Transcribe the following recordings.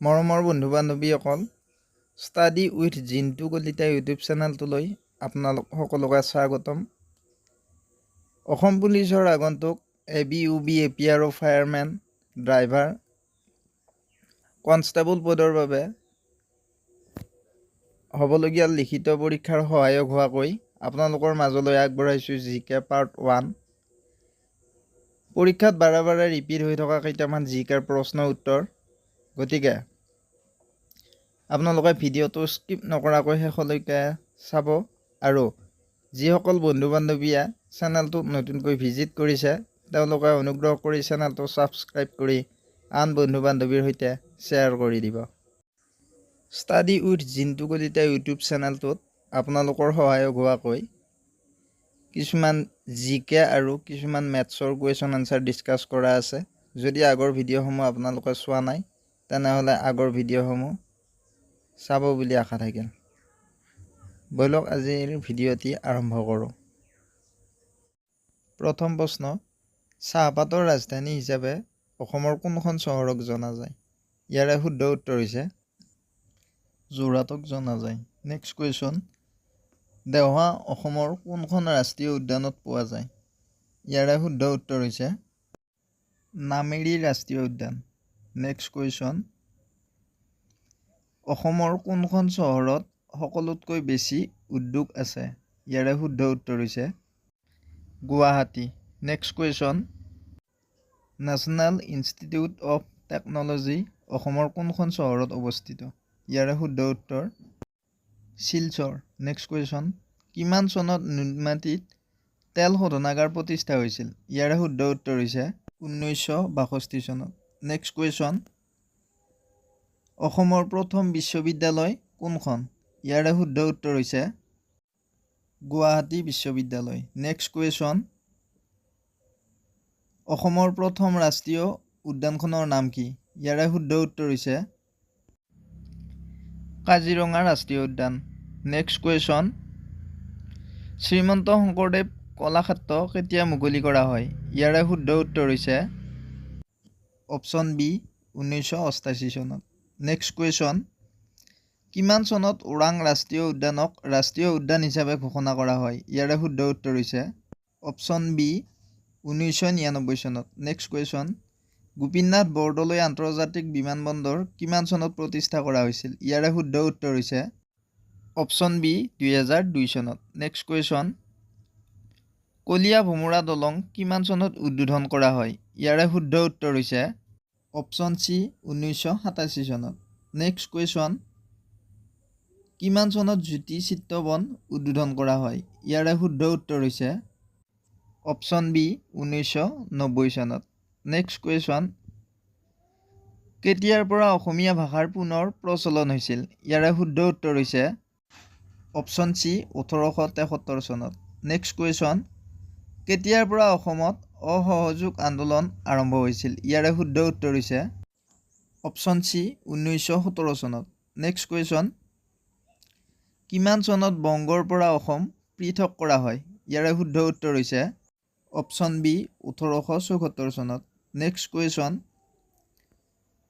মৰমৰ বন্ধু বান্ধৱীসকল, study with Jintu Kalita YouTube চেনেলটোলৈ আপোনালোক সকলোকে স্বাগতম। অসম পুলিচৰ আগন্তুক ABUB APR firemen, driver, constable পদৰ বাবে হ'বলগীয়া লিখিত পৰীক্ষাৰ সহায়ক হোৱাকৈ আপোনালোকৰ মাজলৈ আগবঢ়াইছোঁ GK পাৰ্ট 1। পৰীক্ষাত বাৰে বাৰে ৰিপিট হৈ থকা কেইটামান GK প্ৰশ্ন উত্তৰ, গতিকে আপোনালোকে ভিডিঅ'টো স্কিপ নকৰাকৈ শেষলৈকে চাব। আৰু যিসকল বন্ধু বান্ধৱীয়ে চেনেলটোত নতুনকৈ ভিজিট কৰিছে তেওঁলোকে অনুগ্ৰহ কৰি চেনেলটো ছাবস্ক্ৰাইব কৰি আন বন্ধু বান্ধৱীৰ সৈতে শ্বেয়াৰ কৰি দিব। Study with Jintu Kalita YouTube চেনেলটোত আপোনালোকৰ সহায়ক হোৱাকৈ কিছুমান GK আৰু কিছুমান মেথছৰ কুৱেশ্যন আনচাৰ ডিছকাছ কৰা আছে। যদি আগৰ ভিডিঅ'সমূহ আপোনালোকে চোৱা নাই তেনেহ'লে আগৰ ভিডিঅ'সমূহ চাব বুলি আশা থাকিল। বলক আজিৰ ভিডিঅ'টি আৰম্ভ কৰোঁ। প্ৰথম প্ৰশ্ন, চাহপাতৰ ৰাজধানী হিচাপে অসমৰ কোনখন চহৰক জনা যায়? ইয়াৰে শুদ্ধ উত্তৰ হৈছে যোৰহাটক জনা যায়। নেক্সট কুৱেশ্যন, দেওহাঁহ অসমৰ কোনখন ৰাষ্ট্ৰীয় উদ্যানত পোৱা যায়? ইয়াৰে শুদ্ধ উত্তৰ হৈছে নামেৰি ৰাষ্ট্ৰীয় উদ্যান। নেক্সট কুৱেশ্যন, অসমৰ কোনখন চহৰত সকলোতকৈ বেছি উদ্যোগ আছে? ইয়াৰে শুদ্ধ উত্তৰ হৈছে Guwahati. Next question, national institute of technology অসমৰ কোনখন চহৰত অৱস্থিত? ইয়াৰে শুদ্ধ উত্তৰ শিলচৰ। নেক্সট কুৱেশ্যন, কিমান চনত নুনমাটিত তেল শোধনাগাৰ প্ৰতিষ্ঠা হৈছিল? ইয়াৰে শুদ্ধ উত্তৰ হৈছে 1962 চনত। নেক্সট কুৱেশ্যন, অসমৰ প্ৰথম বিশ্ববিদ্যালয় কোনখন? ইয়াৰে শুদ্ধ উত্তৰ হৈছে গুৱাহাটী বিশ্ববিদ্যালয়। নেক্সট কুৱেশ্যন, অসমৰ প্ৰথম ৰাষ্ট্ৰীয় উদ্যানখনৰ নাম কি? ইয়াৰে শুদ্ধ উত্তৰ হৈছে কাজিৰঙা ৰাষ্ট্ৰীয় উদ্যান। নেক্সট কুৱেশ্যন, শ্ৰীমন্ত শংকৰদেৱ কলাক্ষেত্ৰ কেতিয়া মুকলি কৰা হয়? ইয়াৰে শুদ্ধ উত্তৰ হৈছে অপশ্যন বি 1988 চনত। নেক্সট কুৱেশ্যন, কিমান চনত ওৰাং ৰাষ্ট্ৰীয় উদ্যানক ৰাষ্ট্ৰীয় উদ্যান হিচাপে ঘোষণা কৰা হয়? ইয়াৰে শুদ্ধ উত্তৰ হৈছে অপশ্যন বি 1999 চনত। নেক্সট কুৱেশ্যন, গোপীনাথ বৰদলৈ আন্তৰ্জাতিক বিমানবন্দৰ কিমান চনত প্ৰতিষ্ঠা কৰা হৈছিল? ইয়াৰে শুদ্ধ উত্তৰ হৈছে অপশ্যন বি 2002 চনত। নেক্সট কুৱেশ্যন, কলীয়া ভোমোৰা দলং কিমান চনত উদ্বোধন কৰা হয়? ইয়াৰে শুদ্ধ উত্তৰ হৈছে অপশ্যন চি 1987 চনত। নেক্সট কুৱেশ্যন, কিমান চনত জ্যোতি চিত্ৰবন উদ্বোধন কৰা হয়? ইয়াৰে শুদ্ধ উত্তৰ হৈছে অপশ্যন বি 1990 চনত। নেক্সট কুৱেশ্যন, কেতিয়াৰ পৰা অসমীয়া ভাষাৰ পুনৰ প্ৰচলন হৈছিল? ইয়াৰে শুদ্ধ উত্তৰ হৈছে অপশ্যন চি 1873 চনত। নেক্সট কুৱেশ্যন, কেতিয়াৰ পৰা অসমত অসহযোগ আন্দোলন আৰম্ভ হৈছিল? ইয়াৰে শুদ্ধ উত্তৰ হৈছে অপশ্যন চি 1917 চনত। নেক্সট কুৱেশ্যন, কিমান চনত বংগৰ পৰা অসম পৃথক কৰা হয়? ইয়াৰে শুদ্ধ উত্তৰ হৈছে অপশ্যন বি 1874 চনত। নেক্সট কুৱেশ্যন,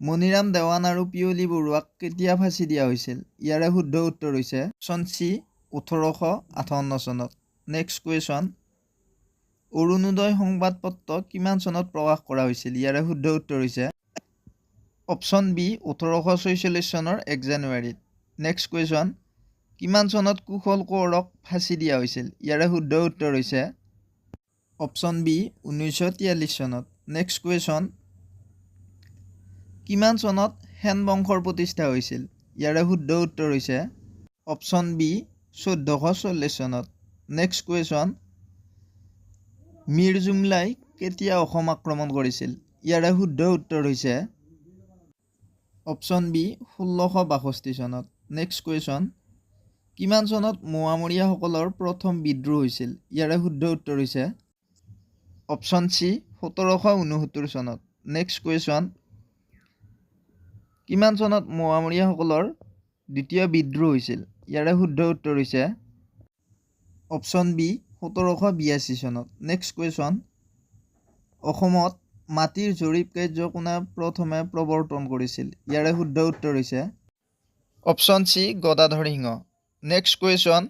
মণিৰাম দেৱান আৰু পিয়লি বৰুৱাক কেতিয়া ফাঁচি দিয়া হৈছিল? ইয়াৰে শুদ্ধ উত্তৰ হৈছে অপশ্যন চি 1858 চনত। নেক্সট কুৱেশ্যন, অৰুণোদয় সংবাদপত্ৰ কিমান চনত প্ৰকাশ কৰা হৈছিল? ইয়াৰে শুদ্ধ উত্তৰ হৈছে অপশ্যন বি 1846 চনৰ 1 জানুৱাৰীত। নেক্সট কুৱেশ্যন, কিমান চনত কুশল কোঁৱৰক ফাঁচি দিয়া হৈছিল? ইয়াৰে শুদ্ধ উত্তৰ হৈছে অপশ্যন বি 1943 চনত। নেক্সট কুৱেশ্যন, কিমান চনত সেন বংশৰ প্ৰতিষ্ঠা হৈছিল? ইয়াৰে শুদ্ধ উত্তৰ হৈছে অপশ্যন বি 1440 চনত। নেক্সট কুৱেশ্যন, মীৰ জুমলাই কেতিয়া অসম আক্ৰমণ কৰিছিল? ইয়াৰে শুদ্ধ উত্তৰ হৈছে অপশ্যন বি 1662 চনত। নেক্সট কুৱেশ্যন, কিমান চনত মোৱামৰীয়াসকলৰ প্ৰথম বিদ্ৰোহ হৈছিল? ইয়াৰে শুদ্ধ উত্তৰ হৈছে অপশ্যন চি 1769 চনত। নেক্সট কুৱেশ্যন, কিমান চনত মোৱামৰীয়াসকলৰ দ্বিতীয় বিদ্ৰোহ হৈছিল? ইয়াৰে শুদ্ধ উত্তৰ হৈছে অপশ্যন বি 1782 চনত। নেক্সট কুৱেশ্যন, অসমত মাটিৰ জৰীপ কাৰ্য কোনে প্ৰথমে প্ৰৱৰ্তন কৰিছিল? ইয়াৰে শুদ্ধ উত্তৰ হৈছে অপশ্যন চি গদাধৰ সিংহ। নেক্সট কুৱেশ্যন,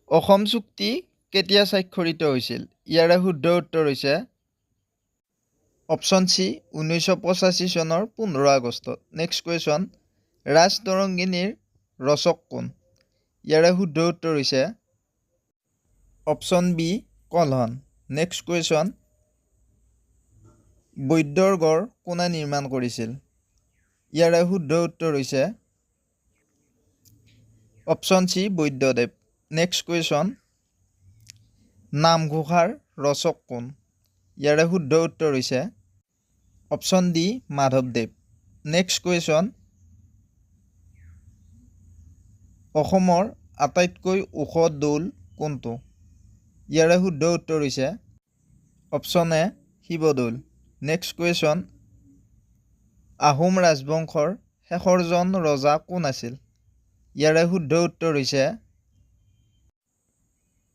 অসম চুক্তি কেতিয়া স্বাক্ষৰিত হৈছিল? ইয়াৰে শুদ্ধ উত্তৰ হৈছে অপশ্যন চি 1985 চনৰ 15 আগষ্টত। নেক্সট কুৱেশ্যন, ৰাজতৰংগিনীৰ ৰচক কোন? ইয়াৰে শুদ্ধ উত্তৰ হৈছে option B Kalhana. Next question, বৈদ্যৰ গড় কোনে নিৰ্মাণ কৰিছিল? ইয়াৰে শুদ্ধ উত্তৰ হৈছে option C Baidyadev. Next question, নামঘোষাৰ ৰচক কোন? ইয়াৰে শুদ্ধ উত্তৰ হৈছে অপশ্যন ডি মাধৱদেৱ। নেক্সট কুৱেশ্যন, অসমৰ আটাইতকৈ ওখ দৌল কোনটো? ইয়াৰে শুদ্ধ উত্তৰ হৈছে option A Shivadol. Next question, Ahom ৰাজবংশৰ শেষৰজন ৰজা কোন আছিল? ইয়াৰে শুদ্ধ উত্তৰ হৈছে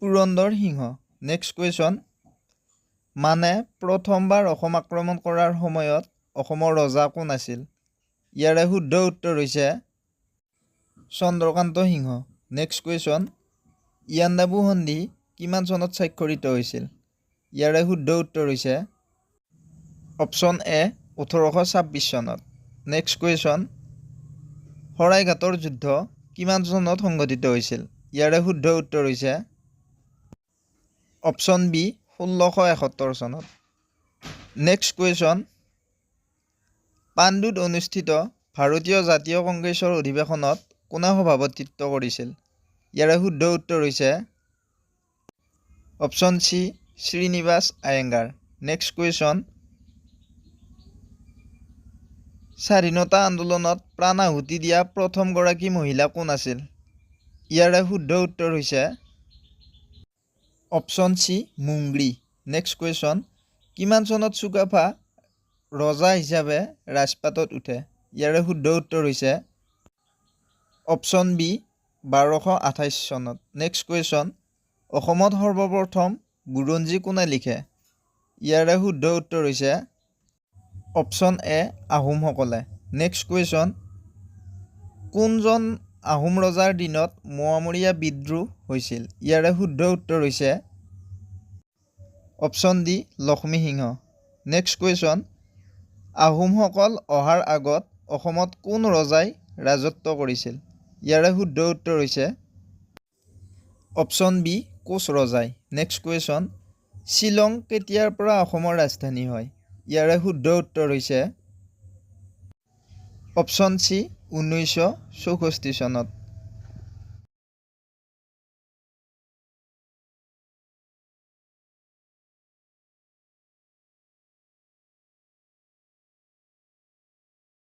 পুৰন্দৰ সিংহ। নেক্সট কুৱেশ্যন, মানে প্ৰথমবাৰ অসম আক্ৰমণ কৰাৰ সময়ত অসমৰ ৰজা কোন আছিল? ইয়াৰে শুদ্ধ উত্তৰ হৈছে চন্দ্ৰকান্ত সিংহ। নেক্সট কুৱেশ্যন, ইয়াণ্ডাবু সন্ধি কিমান চনত স্বাক্ষৰিত হৈছিল? ইয়াৰে শুদ্ধ উত্তৰ হৈছে অপশ্যন এ 1826 চনত। নেক্সট কুৱেশ্যন, শৰাইঘাটৰ যুদ্ধ কিমান চনত সংঘটিত হৈছিল? ইয়াৰে শুদ্ধ উত্তৰ হৈছে অপশ্যন বি 1671 চনত। নেক্সট কুৱেশ্যন, পাণ্ডুত অনুষ্ঠিত ভাৰতীয় জাতীয় কংগ্ৰেছৰ অধিৱেশনত কোনে সভাপতিত্ব কৰিছিল? ইয়াৰে শুদ্ধ উত্তৰ হৈছে option C Srinivas Iyengar. Next question, স্বাধীনতা আন্দোলনত প্ৰাণ আহুতি দিয়া প্ৰথমগৰাকী মহিলা কোন আছিল? ইয়াৰে শুদ্ধ উত্তৰ হৈছে অপশ্যন চি মুংগ্ৰী। নেক্সট কুৱেশ্যন, কিমান চনত চুকাফা ৰজা হিচাপে ৰাজপাটত উঠে? ইয়াৰে শুদ্ধ উত্তৰ হৈছে অপশ্যন বি 1228 চনত। নেক্সট কুৱেশ্যন, অসমত সৰ্বপ্ৰথম বুৰঞ্জী কোনে লিখে? ইয়াৰে শুদ্ধ উত্তৰ হৈছে অপশ্যন এ আহোমসকলে। নেক্সট কুৱেশ্যন, কোনজন আহোম ৰজাৰ দিনত মোৱামৰীয়া বিদ্ৰোহ হৈছিল? ইয়াৰে শুদ্ধ উত্তৰ হৈছে option D Lakshmi Singha. Next question, আহোমসকল অহাৰ আগত অসমত কোন ৰজাই ৰাজত্ব কৰিছিল? ইয়াৰে শুদ্ধ উত্তৰ হৈছে অপশ্যন বি কোচ ৰজাই। নেক্সট কুৱেশ্যন, শ্বিলং কেতিয়াৰ পৰা অসমৰ ৰাজধানী হয়? ইয়াৰে শুদ্ধ উত্তৰ হৈছে অপশ্যন চি 1964 চনত।